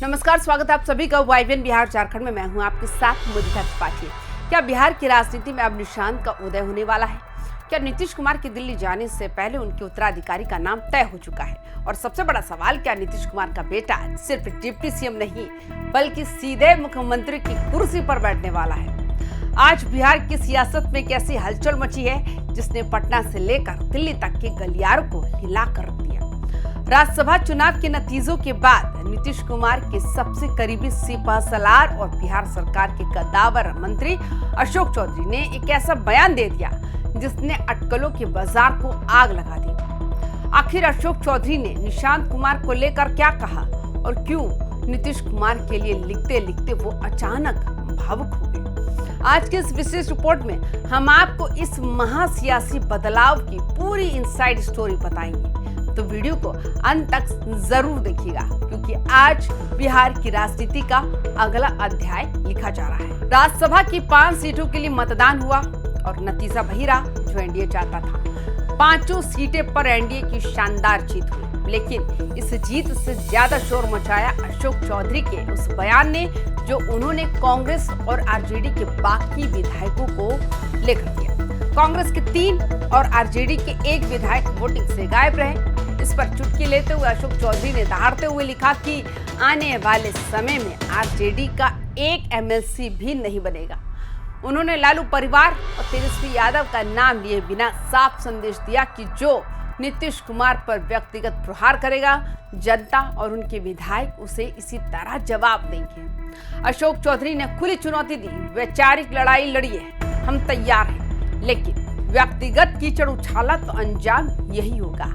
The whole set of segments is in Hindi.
नमस्कार, स्वागत है आप सभी का वाईबीएन बिहार झारखंड में। मैं हूं आपके साथ मुदिता त्रिपाठी। क्या बिहार की राजनीति में अब निशांत का उदय होने वाला है? क्या नीतीश कुमार के दिल्ली जाने से पहले उनके उत्तराधिकारी का नाम तय हो चुका है? और सबसे बड़ा सवाल, क्या नीतीश कुमार का बेटा सिर्फ डिप्टी सीएम नहीं बल्कि सीधे मुख्यमंत्री की कुर्सी पर बैठने वाला है? आज बिहार की सियासत में कैसी हलचल मची है जिसने पटना से लेकर दिल्ली तक के गलियारों को हिला कर रख दिया। राज्यसभा चुनाव के नतीजों के बाद नीतीश कुमार के सबसे करीबी सिपह सलार और बिहार सरकार के कद्दावर मंत्री अशोक चौधरी ने एक ऐसा बयान दे दिया जिसने अटकलों के बाजार को आग लगा दी। आखिर अशोक चौधरी ने निशांत कुमार को लेकर क्या कहा और क्यों नीतीश कुमार के लिए लिखते लिखते वो अचानक भावुक हो गए? आज के इस विशेष रिपोर्ट में हम आपको इस महासियासी बदलाव की पूरी इनसाइड स्टोरी बताएंगे, तो वीडियो को अंत तक जरूर देखिएगा क्योंकि आज बिहार की राजनीति का अगला अध्याय लिखा जा रहा है। राज्यसभा की 5 सीटों के लिए मतदान हुआ और नतीजा वही रहा जो एनडीए चाहता था। 5 सीटें पर एनडीए की शानदार जीत हुई, लेकिन इस जीत से ज्यादा शोर मचाया अशोक चौधरी के उस बयान ने जो उन्होंने कांग्रेस और आरजेडी के बाकी विधायकों को लेकर दिया। कांग्रेस के 3 और आरजेडी के 1 विधायक वोटिंग से गायब रहे। इस पर चुटकी लेते हुए अशोक चौधरी ने दहाड़ते हुए लिखा कि आने वाले समय में आरजेडी का 1 एमएलसी भी नहीं बनेगा। उन्होंने लालू परिवार और तेजस्वी यादव का नाम लिए बिना साफ संदेश दिया कि जो नीतीश कुमार पर व्यक्तिगत प्रहार करेगा, जनता और उनके विधायक उसे इसी तरह जवाब देंगे। अशोक चौधरी ने खुली चुनौती दी, वैचारिक लड़ाई लड़िए, हम तैयार हैं, लेकिन व्यक्तिगत कीचड़ उछाला तो अंजाम यही होगा।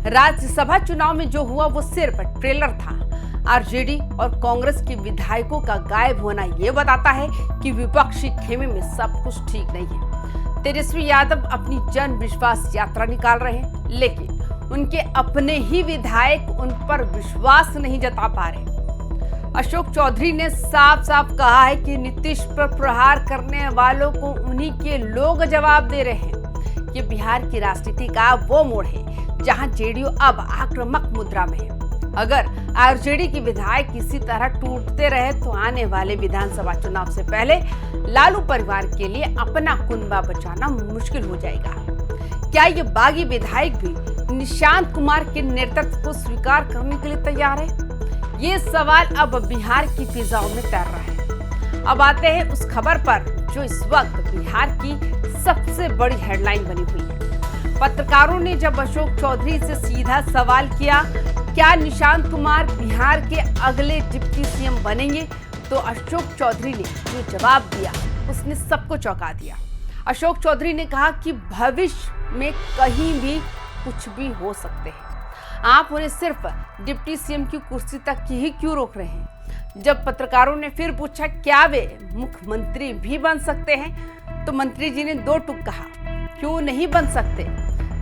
राज्यसभा चुनाव में जो हुआ वो सिर्फ ट्रेलर था। आरजेडी और कांग्रेस के विधायकों का गायब होना ये बताता है कि विपक्षी खेमे में सब कुछ ठीक नहीं है। तेजस्वी यादव अपनी जन विश्वास यात्रा निकाल रहे हैं, लेकिन उनके अपने ही विधायक उन पर विश्वास नहीं जता पा रहे। अशोक चौधरी ने साफ साफ कहा है कि नीतीश पर प्रहार करने वालों को उन्हीं के लोग जवाब दे रहे हैं। ये बिहार की राजनीति का वो मोड़ है जहां जेडीयू अब आक्रामक मुद्रा में है। अगर आरजेडी के विधायक इसी तरह टूटते रहे तो आने वाले विधानसभा चुनाव से पहले लालू परिवार के लिए अपना कुनबा बचाना मुश्किल हो जाएगा। क्या ये बागी विधायक भी निशांत कुमार के नेतृत्व को स्वीकार करने के लिए तैयार है? ये सवाल अब बिहार की फिजाओं में तैर रहा है। अब आते हैं उस खबर पर जो इस वक्त बिहार की सबसे बड़ी हेडलाइन बनी हुई है। पत्रकारों ने जब अशोक चौधरी से सीधा सवाल किया, क्या निशांत कुमार बिहार के अगले डिप्टी सीएम बनेंगे, तो अशोक चौधरी ने जो जवाब दिया उसने सबको चौंका दिया। अशोक चौधरी ने कहा कि भविष्य में कहीं भी कुछ भी हो सकते हैं, आप उन्हें सिर्फ डिप्टी सीएम की कुर्सी तक ही क्यों रोक रहे हैं? जब पत्रकारों ने फिर पूछा क्या वे मुख्यमंत्री भी बन सकते हैं, तो मंत्री जी ने 2 टूक कहा, क्यों नहीं बन सकते?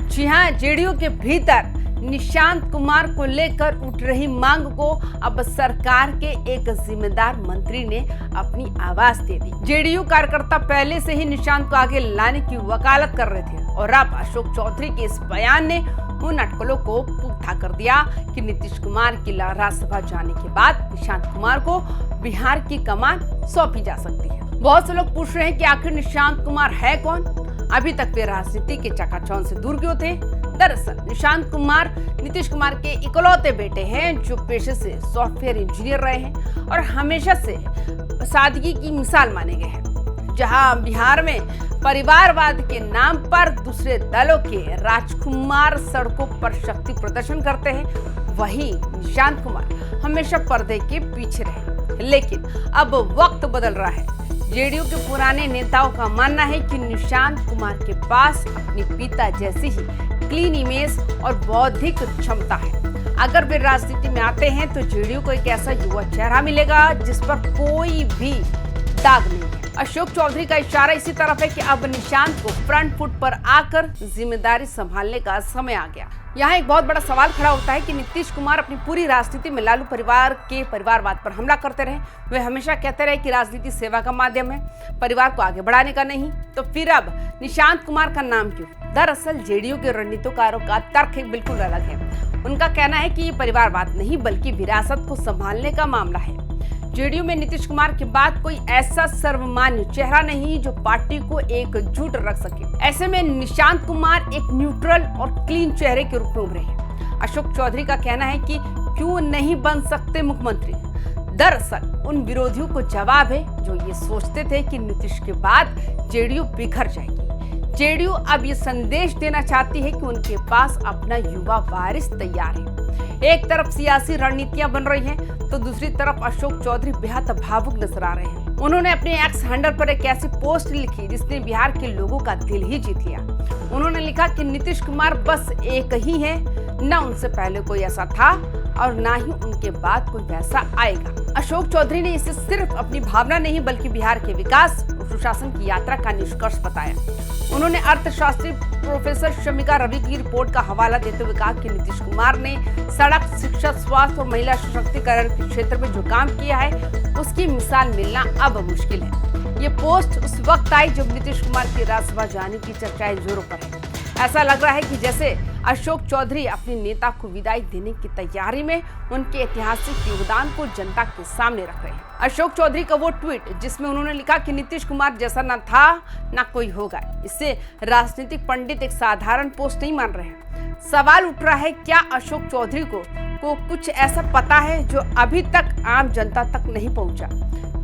जी हाँ, जेडीयू के भीतर निशांत कुमार को लेकर उठ रही मांग को अब सरकार के एक जिम्मेदार मंत्री ने अपनी आवाज दे दी। जेडीयू कार्यकर्ता पहले से ही निशांत को आगे लाने की वकालत कर रहे थे और अब अशोक चौधरी के इस बयान ने उन अटकलों को पुख्ता कर दिया कि नीतीश कुमार की राज्यसभा जाने के बाद निशांत कुमार को बिहार की कमान सौंपी जा सकती है। बहुत से लोग पूछ रहे हैं कि आखिर निशांत कुमार है कौन? अभी तक वे राजनीति के चकाचौंध से दूर क्यों थे? दरअसल निशांत कुमार नीतीश कुमार के इकलौते बेटे हैं जो पेशे से सॉफ्टवेयर इंजीनियर रहे हैं और हमेशा से सादगी की मिसाल माने गए हैं। जहां बिहार में परिवारवाद के नाम पर दूसरे दलों के राजकुमार सड़कों पर शक्ति प्रदर्शन करते हैं, वहीं निशांत कुमार हमेशा पर्दे के पीछे रहे। लेकिन अब वक्त बदल रहा है। जेडीयू के पुराने नेताओं का मानना है कि निशांत कुमार के पास अपने पिता जैसी ही क्लीन इमेज और बौद्धिक क्षमता है। अगर वे राजनीति में आते हैं तो जेडीयू को एक ऐसा युवा चेहरा मिलेगा जिस पर कोई भी दाग नहीं है। अशोक चौधरी का इशारा इसी तरफ है कि अब निशांत को फ्रंट फुट पर आकर जिम्मेदारी संभालने का समय आ गया। यहाँ एक बहुत बड़ा सवाल खड़ा होता है कि नीतीश कुमार अपनी पूरी राजनीति में लालू परिवार के परिवारवाद पर हमला करते रहे। वे हमेशा कहते रहे कि राजनीति सेवा का माध्यम है, परिवार को आगे बढ़ाने का नहीं। तो फिर अब निशांत कुमार का नाम क्यों? दरअसल जेडीयू के रणनीतिकारों का तर्क बिल्कुल अलग है। उनका कहना है कि ये परिवारवाद नहीं बल्कि विरासत को संभालने का मामला है। जेडीयू में नीतीश कुमार के बाद कोई ऐसा सर्वमान्य चेहरा नहीं जो पार्टी को एकजुट रख सके। ऐसे में निशांत कुमार एक न्यूट्रल और क्लीन चेहरे के रूप में उभरे हैं। अशोक चौधरी का कहना है कि क्यों नहीं बन सकते मुख्यमंत्री। दरअसल उन विरोधियों को जवाब है जो ये सोचते थे कि नीतीश के बाद जेडीयू बिखर जाएगी। जेडीयू अब ये संदेश देना चाहती है कि उनके पास अपना युवा वारिस तैयार है। एक तरफ सियासी रणनीतियां बन रही हैं, तो दूसरी तरफ अशोक चौधरी बेहद भावुक नजर आ रहे हैं। उन्होंने अपने एक्स हैंडल पर एक ऐसी पोस्ट लिखी जिसने बिहार के लोगों का दिल ही जीत लिया। उन्होंने लिखा कि नीतीश कुमार बस एक ही है, न उनसे पहले कोई ऐसा था और ना ही उनके बाद कोई वैसा आएगा। अशोक चौधरी ने इसे सिर्फ अपनी भावना नहीं बल्कि बिहार के विकास और सुशासन की यात्रा का निष्कर्ष बताया। उन्होंने अर्थशास्त्री प्रोफेसर शमिका रवि की रिपोर्ट का हवाला देते हुए कहा कि नीतीश कुमार ने सड़क, शिक्षा, स्वास्थ्य और महिला सशक्तिकरण के क्षेत्र में जो काम किया है उसकी मिसाल मिलना अब मुश्किल है। ये पोस्ट उस वक्त आई जब नीतीश कुमार की राज्यसभा जाने की चर्चाएं जोरों पर है। ऐसा लग रहा है कि जैसे अशोक चौधरी अपने नेता को विदाई देने की तैयारी में उनके ऐतिहासिक योगदान को जनता के सामने रख रहे हैं। अशोक चौधरी का वो ट्वीट जिसमें उन्होंने लिखा कि नीतीश कुमार जैसा न था न कोई होगा, इससे राजनीतिक पंडित एक साधारण पोस्ट नहीं मान रहे हैं। सवाल उठ रहा है, क्या अशोक चौधरी को कुछ ऐसा पता है जो अभी तक आम जनता तक नहीं पहुंचा?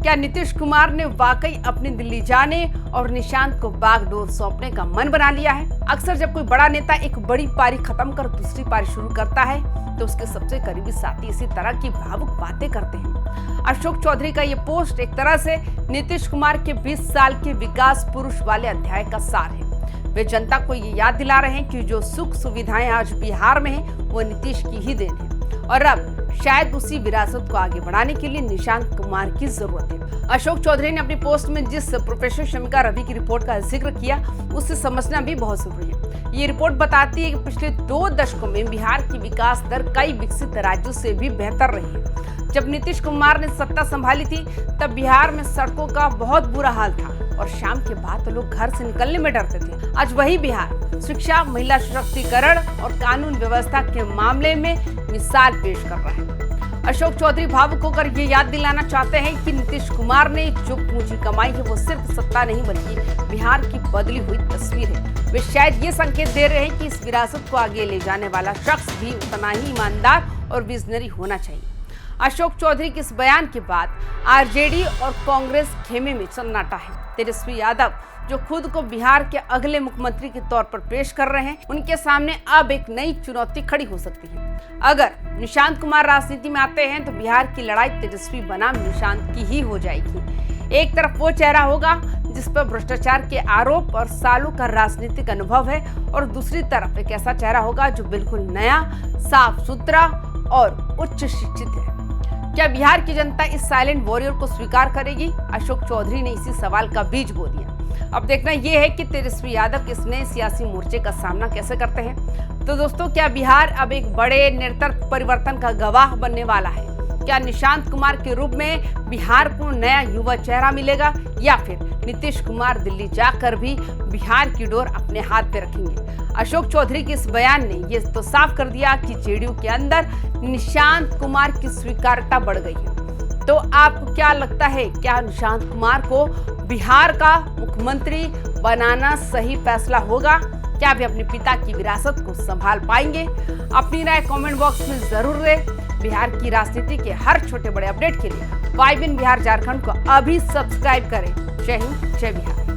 क्या नीतीश कुमार ने वाकई अपनी दिल्ली जाने और निशांत को बागडोर सौंपने का मन बना लिया है? अक्सर जब कोई बड़ा नेता एक बड़ी पारी खत्म कर दूसरी पारी शुरू करता है तो उसके सबसे करीबी साथी इसी तरह की भावुक बातें करते हैं। अशोक चौधरी का ये पोस्ट एक तरह से नीतीश कुमार के 20 साल के विकास पुरुष वाले अध्याय का सार है। वे जनता को ये याद दिला रहे हैं कि जो सुख सुविधाएं आज बिहार में है वो नीतीश की ही देन है और अब शायद उसी विरासत को आगे बढ़ाने के लिए निशांत कुमार की जरूरत है। अशोक चौधरी ने अपनी पोस्ट में जिस प्रोफेसर शमिका रवि की रिपोर्ट का जिक्र किया उसे समझना भी बहुत जरूरी है। ये रिपोर्ट बताती है कि पिछले 2 दशकों में बिहार की विकास दर कई विकसित राज्यों से भी बेहतर रही है। जब नीतीश कुमार ने सत्ता संभाली थी तब बिहार में सड़कों का बहुत बुरा हाल था और शाम के बाद तो लोग घर से निकलने में डरते थे। आज वही बिहार शिक्षा, महिला सशक्तिकरण और कानून व्यवस्था के मामले में मिसाल पेश कर रहा है। अशोक चौधरी भावुक होकर ये याद दिलाना चाहते हैं कि नीतीश कुमार ने जो पूंजी कमाई है वो सिर्फ सत्ता नहीं बल्कि बिहार की बदली हुई तस्वीर है। वे शायद ये संकेत दे रहे हैं कि इस विरासत को आगे ले जाने वाला शख्स भी उतना ही ईमानदार और विजनरी होना चाहिए। अशोक चौधरी के इस बयान के बाद आरजेडी और कांग्रेस खेमे में सन्नाटा है। तेजस्वी यादव जो खुद को बिहार के अगले मुख्यमंत्री के तौर पर पेश कर रहे हैं, उनके सामने अब एक नई चुनौती खड़ी हो सकती है। अगर निशांत कुमार राजनीति में आते हैं तो बिहार की लड़ाई तेजस्वी बनाम निशांत की ही हो जाएगी। एक तरफ वो चेहरा होगा जिस पर भ्रष्टाचार के आरोप और सालों का राजनीतिक अनुभव है और दूसरी तरफ एक ऐसा चेहरा होगा जो बिल्कुल नया, साफ सुथरा और उच्च शिक्षित है। क्या बिहार की जनता इस साइलेंट वॉरियर को स्वीकार करेगी? अशोक चौधरी ने इसी सवाल का बीज बो दिया। अब देखना यह है कि तेजस्वी यादव किस नए सियासी मोर्चे का सामना कैसे करते हैं। तो दोस्तों, क्या बिहार अब एक बड़े निरंतर परिवर्तन का गवाह बनने वाला है? क्या निशांत कुमार के रूप में बिहार को नया युवा चेहरा मिलेगा या फिर नीतीश कुमार दिल्ली जाकर भी बिहार की डोर अपने हाथ पे रखेंगे? अशोक चौधरी के इस बयान ने ये तो साफ कर दिया कि जेडीयू के अंदर निशांत कुमार की स्वीकार्यता बढ़ गई है। तो आपको क्या लगता है, क्या निशांत कुमार को बिहार का मुख्यमंत्री बनाना सही फैसला होगा? क्या वे अपने पिता की विरासत को संभाल पाएंगे? अपनी राय कमेंट बॉक्स में जरूर दें। बिहार की राजनीति के हर छोटे बड़े अपडेट के लिए वाइबिन बिहार झारखंड को अभी सब्सक्राइब करें। जय हिंद, जय बिहार।